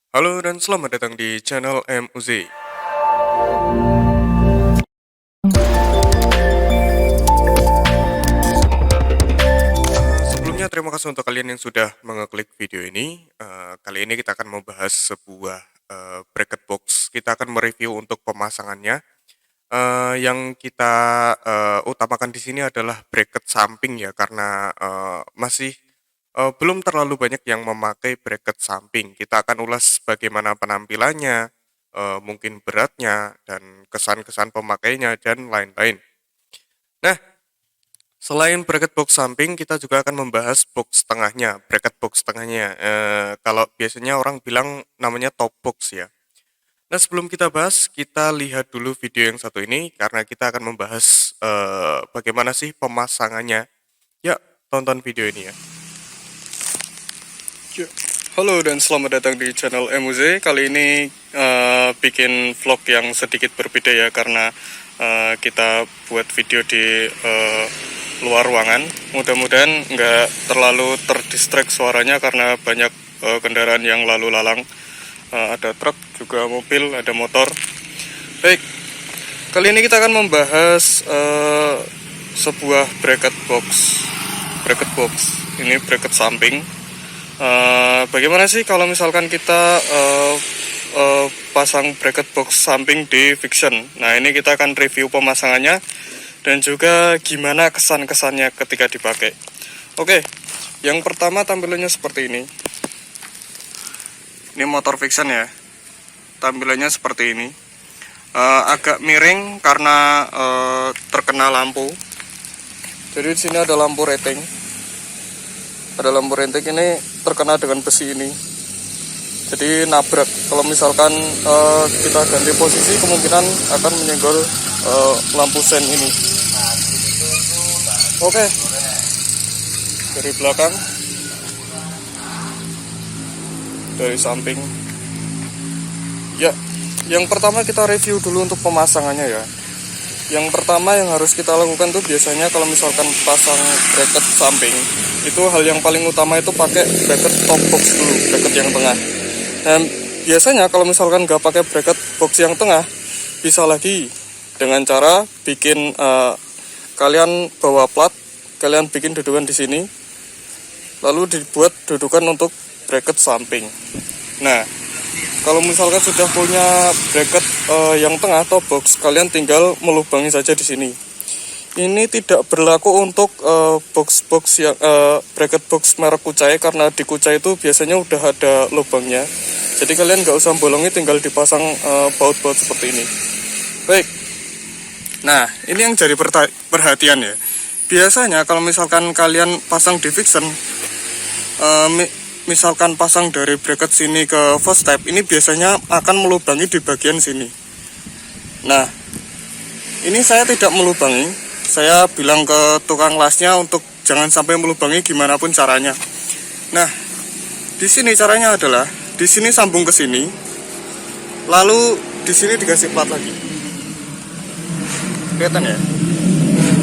Halo dan selamat datang di channel MUZ. Sebelumnya terima kasih untuk kalian yang sudah mengeklik video ini. Kali ini kita akan membahas sebuah bracket box. Kita akan mereview untuk pemasangannya. Yang kita utamakan di sini adalah bracket samping ya, karena masih belum terlalu banyak yang memakai bracket samping. Kita akan ulas bagaimana penampilannya, mungkin beratnya, dan kesan-kesan pemakainya, dan lain-lain. Nah, selain bracket box samping, kita juga akan membahas box tengahnya, bracket box tengahnya. Kalau biasanya orang bilang namanya top box ya. Nah, sebelum kita bahas, kita lihat dulu video yang satu ini, karena kita akan membahas bagaimana sih pemasangannya. Ya, tonton video ini ya. Halo dan selamat datang di channel MUZ. Kali ini bikin vlog yang sedikit berbeda ya, karena kita buat video di luar ruangan. Mudah-mudahan nggak terlalu terdistract suaranya karena banyak kendaraan yang lalu lalang. Ada truk, juga mobil, ada motor. Baik, kali ini kita akan membahas sebuah bracket box. Ini bracket samping. Bagaimana sih kalau misalkan kita pasang bracket box samping di Vixion? Nah, ini kita akan review pemasangannya dan juga gimana kesan-kesannya ketika dipakai. Oke, yang pertama tampilannya seperti ini. Ini motor Vixion ya, tampilannya seperti ini. Agak miring karena terkena lampu. Jadi di sini ada lampu rating. Ada lampu rating ini terkena dengan besi ini, jadi nabrak. Kalau misalkan kita ganti posisi, kemungkinan akan menyenggol lampu sen ini. Oke, dari belakang, dari samping ya. Yang pertama kita review dulu untuk pemasangannya ya. Yang pertama yang harus kita lakukan tuh biasanya kalau misalkan pasang bracket samping, itu hal yang paling utama itu pakai bracket top box dulu, bracket yang tengah. Dan biasanya kalau misalkan nggak pakai bracket box yang tengah, bisa lagi dengan cara bikin kalian bawa plat, kalian bikin dudukan di sini, lalu dibuat dudukan untuk bracket samping. Nah, kalau misalkan sudah punya bracket yang tengah top box, kalian tinggal melubangi saja di sini. Ini tidak berlaku untuk box-box yang bracket box merek Kucai, karena di Kucai itu biasanya udah ada lubangnya. Jadi kalian nggak usah bolongi, tinggal dipasang baut-baut seperti ini. Baik. Nah, ini yang jadi perhatian ya. Biasanya kalau misalkan kalian pasang di Vixion, misalkan pasang dari bracket sini ke first step, ini biasanya akan melubangi di bagian sini. Nah, ini saya tidak melubangi. Saya bilang ke tukang lasnya untuk jangan sampai melubangi gimana pun caranya. Nah, di sini caranya adalah di sini sambung ke sini, lalu di sini dikasih plat lagi. Kelihatan ya?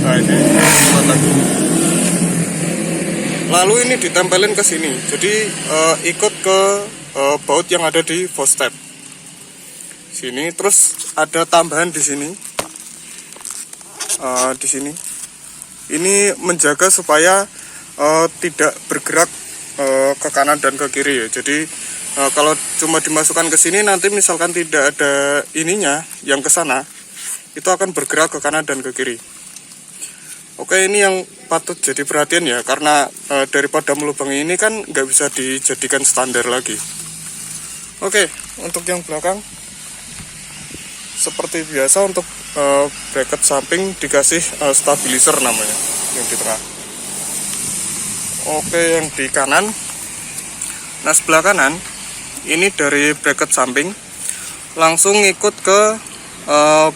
Nah, ini plat lagi. Lalu ini ditempelin ke sini, jadi ikut ke baut yang ada di first step sini. Terus ada tambahan di sini, di sini. Ini menjaga supaya tidak bergerak ke kanan dan ke kiri ya. Jadi kalau cuma dimasukkan ke sini, nanti misalkan tidak ada ininya yang ke sana, itu akan bergerak ke kanan dan ke kiri. Oke, ini yang patut jadi perhatian ya, karena daripada melubangi ini kan nggak bisa dijadikan standar lagi. Oke, untuk yang belakang seperti biasa, untuk bracket samping dikasih stabilizer namanya, yang di tengah. Oke, yang di kanan, nah sebelah kanan ini dari bracket samping langsung ikut ke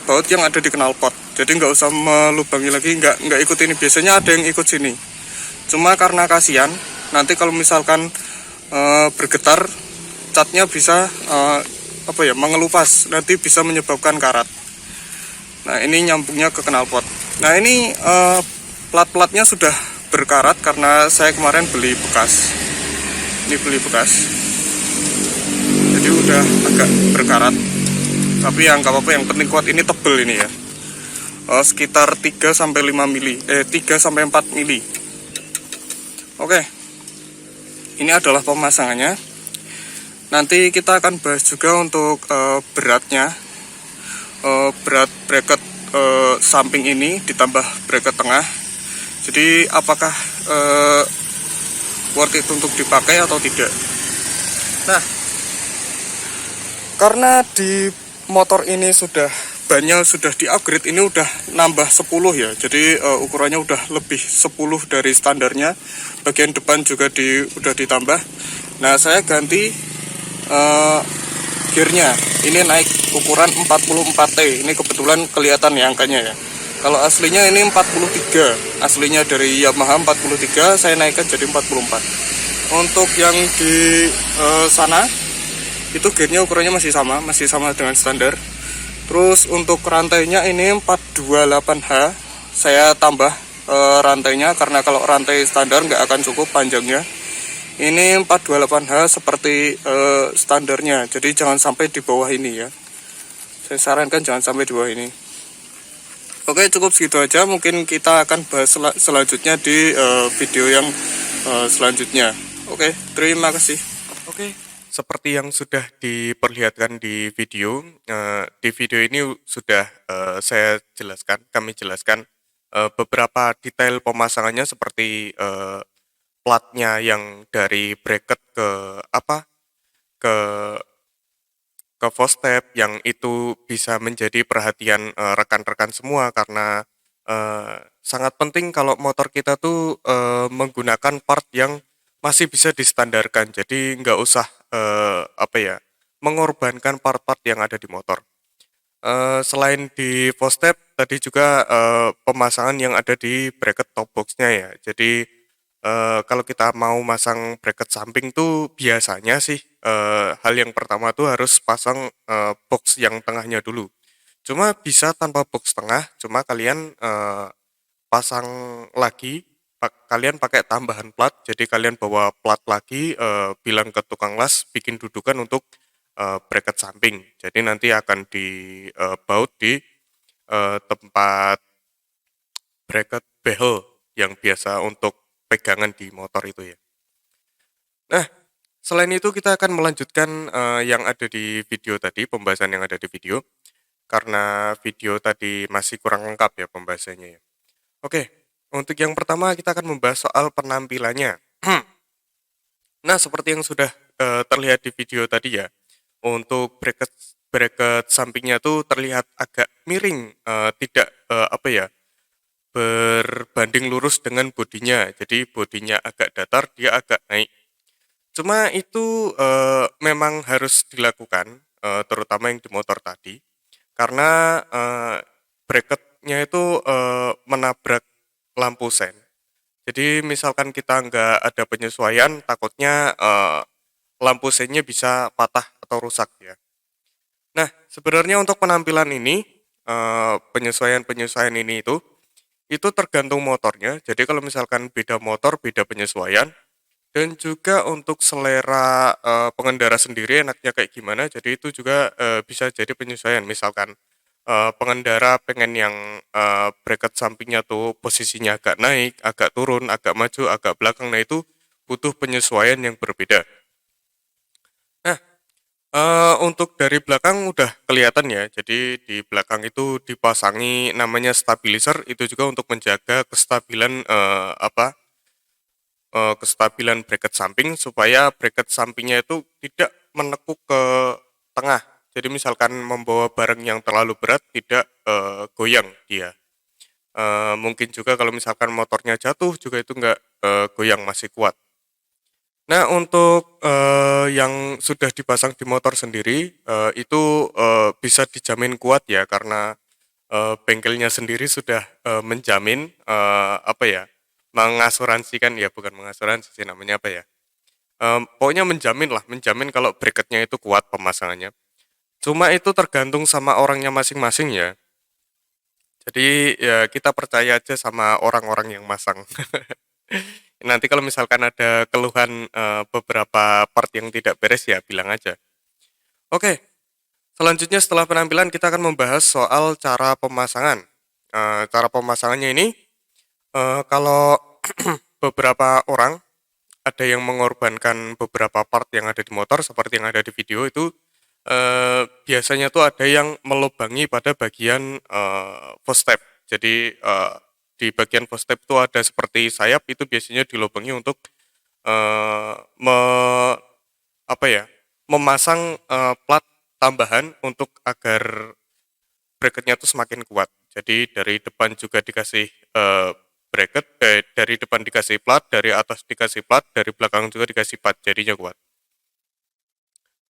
baut yang ada di knalpot. Jadi nggak usah melubangi lagi, nggak ikut ini. Biasanya ada yang ikut sini, cuma karena kasihan nanti kalau misalkan bergetar, catnya bisa mengelupas, nanti bisa menyebabkan karat. Nah, ini nyambungnya ke knalpot. Nah, ini plat-platnya sudah berkarat karena saya kemarin beli bekas. Ini beli bekas, jadi jadi udah agak berkarat. Tapi yang nggak apa-apa, yang penting kuat. Ini tebel ini ya. Sekitar 3 sampai 5 mili, 3 sampai 4 mili. Oke. Ini adalah pemasangannya. Nanti kita akan bahas juga untuk beratnya. Berat bracket samping ini ditambah bracket tengah. Jadi apakah worth it untuk dipakai atau tidak. Nah, karena di motor ini bannya sudah di-upgrade, ini udah nambah 10 ya. Jadi ukurannya udah lebih 10 dari standarnya. Bagian depan juga udah ditambah. Nah, saya ganti gearnya. Ini naik ukuran 44T. Ini kebetulan kelihatan ya angkanya ya. Kalau aslinya ini 43. Aslinya dari Yamaha 43, saya naikkan jadi 44. Untuk yang di sana itu gearnya ukurannya masih sama dengan standar. Terus untuk rantainya ini 428H. Saya tambah rantainya karena kalau rantai standar nggak akan cukup panjangnya. Ini 428H seperti standarnya. Jadi jangan sampai di bawah ini ya. Saya sarankan jangan sampai di bawah ini. Oke, cukup segitu aja. Mungkin kita akan bahas selanjutnya di video yang selanjutnya. Oke, terima kasih. Oke, seperti yang sudah diperlihatkan di video ini sudah kami jelaskan beberapa detail pemasangannya seperti platnya yang dari bracket ke footstep, yang itu bisa menjadi perhatian rekan-rekan semua karena sangat penting kalau motor kita tuh menggunakan part yang masih bisa distandarkan. Jadi nggak usah mengorbankan part-part yang ada di motor. Selain di footstep, tadi juga pemasangan yang ada di bracket top box-nya ya. Jadi kalau kita mau masang bracket samping tuh biasanya sih hal yang pertama tuh harus pasang box yang tengahnya dulu. Cuma bisa tanpa box tengah, cuma kalian pasang lagi, kalian pakai tambahan plat. Jadi kalian bawa plat lagi, bilang ke tukang las bikin dudukan untuk bracket samping. Jadi nanti akan dibaut di tempat bracket behel yang biasa untuk pegangan di motor itu ya. Nah, selain itu kita akan melanjutkan yang ada di video tadi, pembahasan yang ada di video. Karena video tadi masih kurang lengkap ya pembahasannya ya. Oke, untuk yang pertama kita akan membahas soal penampilannya. Nah, seperti yang sudah terlihat di video tadi ya, untuk bracket sampingnya tuh terlihat agak miring, tidak berbanding lurus dengan bodinya. Jadi bodinya agak datar, dia agak naik. Cuma itu memang harus dilakukan, terutama yang di motor tadi, karena bracketnya itu menabrak lampu sen. Jadi misalkan kita nggak ada penyesuaian, takutnya lampu sennya bisa patah atau rusak ya. Nah, sebenarnya untuk penampilan ini, penyesuaian-penyesuaian ini itu tergantung motornya. Jadi kalau misalkan beda motor, beda penyesuaian. Dan juga untuk selera pengendara sendiri enaknya kayak gimana, jadi itu juga bisa jadi penyesuaian. Misalkan pengendara pengen yang bracket sampingnya tuh posisinya agak naik, agak turun, agak maju, agak belakang, nah itu butuh penyesuaian yang berbeda. Nah, untuk dari belakang udah kelihatan ya, jadi di belakang itu dipasangi namanya stabilizer, itu juga untuk menjaga kestabilan kestabilan bracket samping supaya bracket sampingnya itu tidak menekuk ke tengah. Jadi misalkan membawa barang yang terlalu berat tidak goyang dia. Mungkin juga kalau misalkan motornya jatuh juga itu nggak goyang, masih kuat. Nah, untuk yang sudah dipasang di motor sendiri itu bisa dijamin kuat ya, karena bengkelnya sendiri sudah menjamin mengasuransikan ya, bukan mengasuransi sih namanya apa ya. Pokoknya menjamin kalau bracketnya itu kuat pemasangannya. Cuma itu tergantung sama orangnya masing-masing ya. Jadi ya kita percaya aja sama orang-orang yang masang. Nanti kalau misalkan ada keluhan beberapa part yang tidak beres ya bilang aja. Oke, selanjutnya setelah penampilan kita akan membahas soal cara pemasangan. Cara pemasangannya ini, kalau beberapa orang ada yang mengorbankan beberapa part yang ada di motor seperti yang ada di video itu, biasanya tuh ada yang melubangi pada bagian, footstep. Jadi, di bagian footstep itu ada seperti sayap, itu biasanya dilubangi untuk, eee, me apa ya, memasang, plat tambahan untuk agar bracket-nya tuh semakin kuat. Jadi dari depan juga dikasih, bracket, dari depan dikasih plat, dari atas dikasih plat, dari belakang juga dikasih plat, jadinya kuat.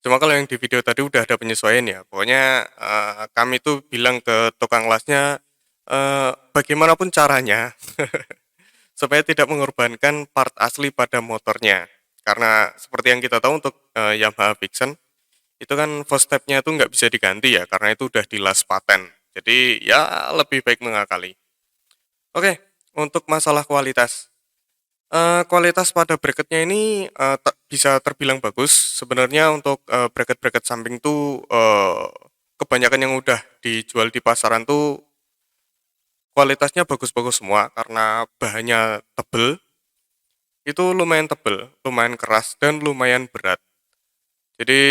Cuma kalau yang di video tadi udah ada penyesuaian ya, pokoknya, kami tuh bilang ke tukang lasnya, bagaimanapun caranya supaya tidak mengorbankan part asli pada motornya. Karena seperti yang kita tahu untuk, Yamaha Vixion, itu kan footstep-nya itu nggak bisa diganti ya, karena itu udah di las paten. Jadi ya lebih baik mengakali. Oke, untuk masalah kualitas. Kualitas pada bracket-nya ini, bisa terbilang bagus. Sebenarnya untuk, bracket-bracket samping tuh, kebanyakan yang udah dijual di pasaran tuh kualitasnya bagus-bagus semua karena bahannya tebel, itu lumayan tebel, lumayan keras, dan lumayan berat. Jadi,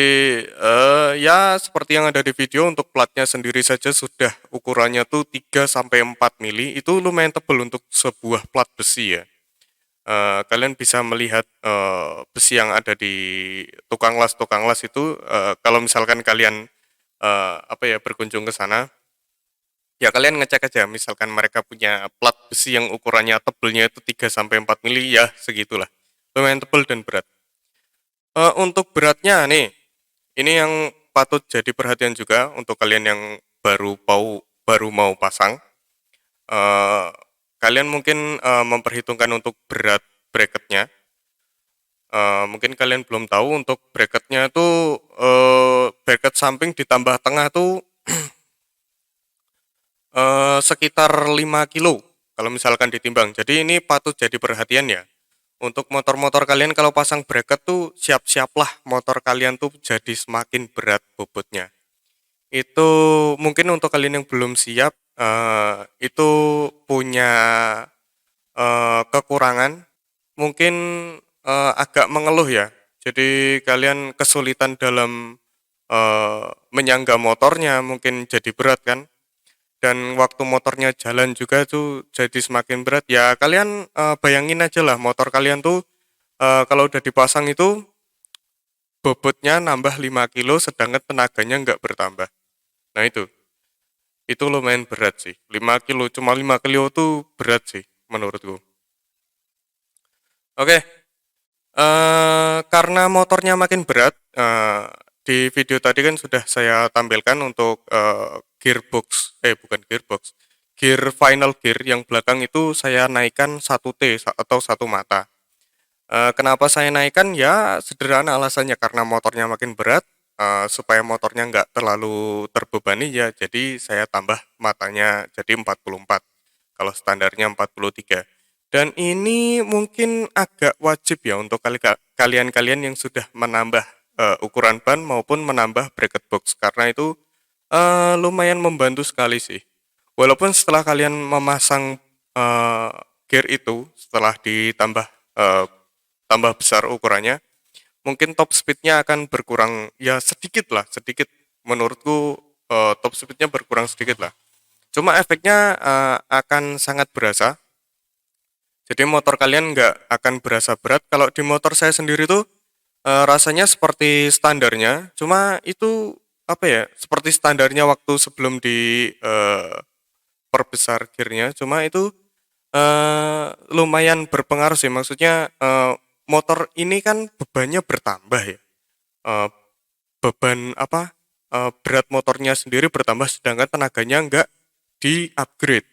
ya seperti yang ada di video untuk platnya sendiri saja sudah ukurannya tuh 3 sampai 4 mili, itu lumayan tebel untuk sebuah plat besi ya. Kalian bisa melihat, besi yang ada di tukang las itu, kalau misalkan kalian, apa ya, berkunjung ke sana, ya kalian ngecek aja misalkan mereka punya plat besi yang ukurannya tebelnya itu 3 sampai 4 mili, ya segitulah. Lumayan tebel dan berat. Untuk beratnya nih, ini yang patut jadi perhatian juga untuk kalian yang baru mau pasang. Eee, Kalian mungkin, memperhitungkan untuk berat bracket-nya. Mungkin kalian belum tahu untuk bracket-nya itu, bracket samping ditambah tengah tuh, sekitar 5 kilo kalau misalkan ditimbang. Jadi ini patut jadi perhatian ya. Untuk motor-motor kalian kalau pasang bracket tuh siap-siaplah motor kalian tuh jadi semakin berat bobotnya. Itu mungkin untuk kalian yang belum siap, itu punya, kekurangan, mungkin, agak mengeluh ya. Jadi kalian kesulitan dalam, menyangga motornya, mungkin jadi berat kan, dan waktu motornya jalan juga tuh jadi semakin berat. Ya kalian, bayangin aja lah motor kalian tuh, kalau udah dipasang itu bobotnya nambah 5 kilo sedangkan tenaganya nggak bertambah. Nah itu lumayan berat sih. 5 kilo, cuma 5 kilo tuh berat sih menurutku. Oke, karena motornya makin berat, di video tadi kan sudah saya tampilkan untuk, gearbox, bukan gearbox, gear final gear yang belakang itu saya naikkan 1T atau satu mata. Kenapa saya naikkan? Ya sederhana alasannya karena motornya makin berat, supaya motornya nggak terlalu terbebani ya jadi saya tambah matanya jadi 44, kalau standarnya 43. Dan ini mungkin agak wajib ya untuk kalian-kalian yang sudah menambah, ukuran ban maupun menambah bracket box karena itu, lumayan membantu sekali sih. Walaupun setelah kalian memasang, eee, gear itu setelah ditambah, tambah besar ukurannya, mungkin top speed-nya akan berkurang ya sedikit lah, sedikit menurutku, top speed-nya berkurang sedikit lah. Cuma efeknya, akan sangat berasa, jadi motor kalian nggak akan berasa berat. Kalau di motor saya sendiri tuh, rasanya seperti standarnya, cuma itu, apa ya, seperti standarnya waktu sebelum perbesar gear-nya, cuma itu, lumayan berpengaruh sih, maksudnya, motor ini kan bebannya bertambah ya, eee, beban apa, berat motornya sendiri bertambah sedangkan tenaganya nggak di-upgrade.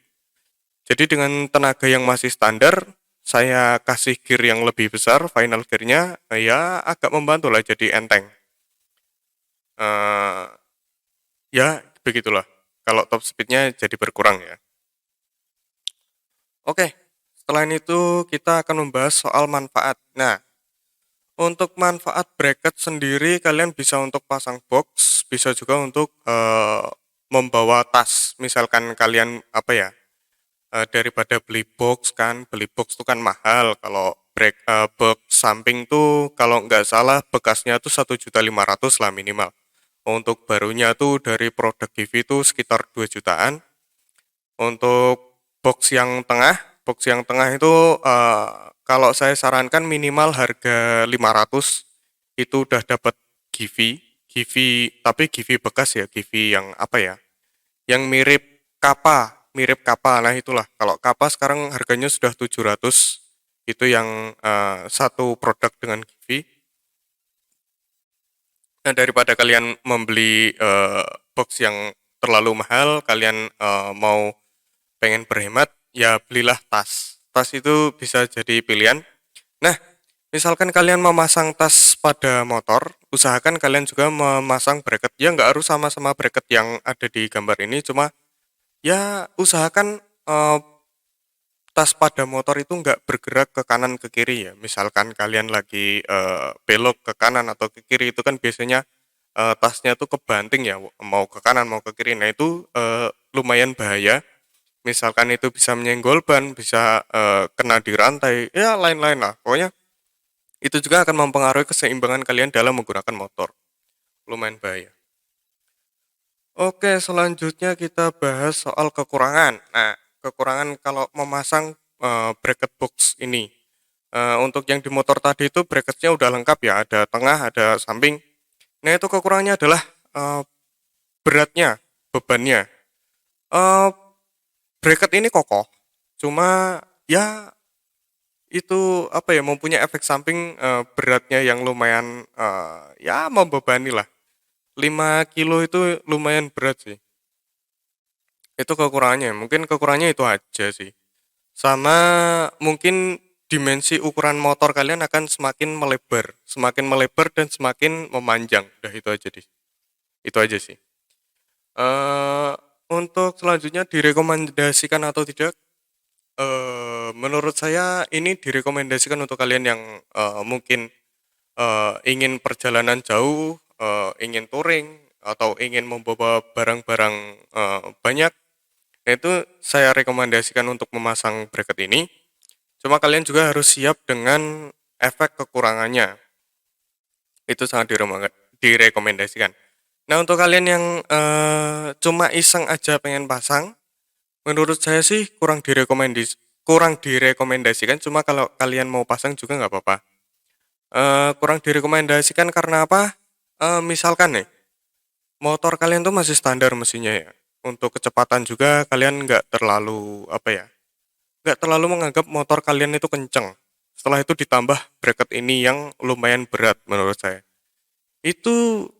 Jadi dengan tenaga yang masih standar, saya kasih gear yang lebih besar, final gear-nya, ya agak membantu lah jadi enteng. Eee, ya begitulah, kalau top speed-nya jadi berkurang ya. Oke, selain itu kita akan membahas soal manfaat. Nah, Untuk manfaat bracket sendiri kalian bisa untuk pasang box, bisa juga untuk membawa tas. Misalkan kalian apa ya, daripada beli box kan, beli box itu kan mahal. Kalau box samping tuh kalau nggak salah bekasnya tuh 1.500.000 lah minimal. Untuk barunya tuh dari produk Givi itu sekitar 2 jutaan. Untuk box yang tengah itu kalau saya sarankan minimal harga 500 itu udah dapat Givi, Givi tapi Givi bekas ya, Givi yang apa ya? Yang mirip Kappa. Nah, itulah. Kalau Kappa sekarang harganya sudah 700. Itu yang satu produk dengan Givi. Nah, daripada kalian membeli box yang terlalu mahal, kalian mau pengen berhemat, ya belilah tas. Tas itu bisa jadi pilihan. Nah, misalkan kalian memasang tas pada motor, usahakan kalian juga memasang bracket. Ya nggak harus sama-sama bracket yang ada di gambar ini, cuma ya usahakan tas pada motor itu nggak bergerak ke kanan ke kiri ya. Misalkan kalian lagi belok ke kanan atau ke kiri itu kan biasanya tasnya tuh kebanting ya, mau ke kanan mau ke kiri. Nah itu lumayan bahaya. Misalkan itu bisa menyenggol ban, bisa kena di rantai, ya lain-lain lah. Pokoknya itu juga akan mempengaruhi keseimbangan kalian dalam menggunakan motor. Lumayan bahaya. Oke, selanjutnya kita bahas soal kekurangan. Nah, kekurangan kalau memasang bracket box ini. Untuk yang di motor tadi itu bracketnya udah lengkap ya, ada tengah, ada samping. Nah, itu kekurangannya adalah eh, beratnya, bebannya. Eh, Bracket ini kokoh, cuma ya itu apa ya, mempunyai efek samping beratnya yang lumayan ya membebani lah. 5 kilo itu lumayan berat sih. Itu kekurangannya. Mungkin kekurangannya itu aja sih. Sama mungkin dimensi ukuran motor kalian akan semakin melebar dan semakin memanjang. Udah itu aja deh. Itu aja sih. Untuk selanjutnya direkomendasikan atau tidak? Menurut saya ini direkomendasikan untuk kalian yang mungkin ingin perjalanan jauh, ingin touring atau ingin membawa barang-barang banyak. Nah, itu saya rekomendasikan untuk memasang bracket ini. Cuma kalian juga harus siap dengan efek kekurangannya. Itu sangat direkomendasikan. Nah, untuk kalian yang cuma iseng aja pengen pasang, menurut saya sih kurang direkomendasikan. Cuma kalau kalian mau pasang juga nggak apa-apa. Kurang direkomendasikan karena apa? Misalkan nih, motor kalian tuh masih standar mesinnya ya. Untuk kecepatan juga kalian nggak terlalu apa ya? Nggak terlalu menganggap motor kalian itu kenceng. Setelah itu ditambah bracket ini yang lumayan berat menurut saya. Itu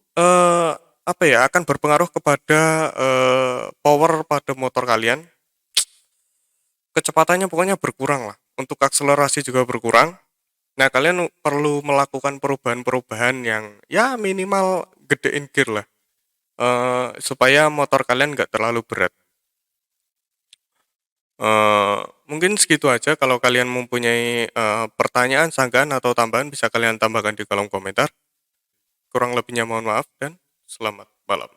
apa ya, akan berpengaruh kepada power pada motor kalian. Kecepatannya pokoknya berkurang lah. Untuk akselerasi juga berkurang. Nah, kalian perlu melakukan perubahan-perubahan yang ya minimal gedein gear lah. Supaya motor kalian nggak terlalu berat. Mungkin segitu aja. Kalau kalian mempunyai pertanyaan, sanggahan, atau tambahan bisa kalian tambahkan di kolom komentar. Kurang lebihnya mohon maaf dan selamat malam.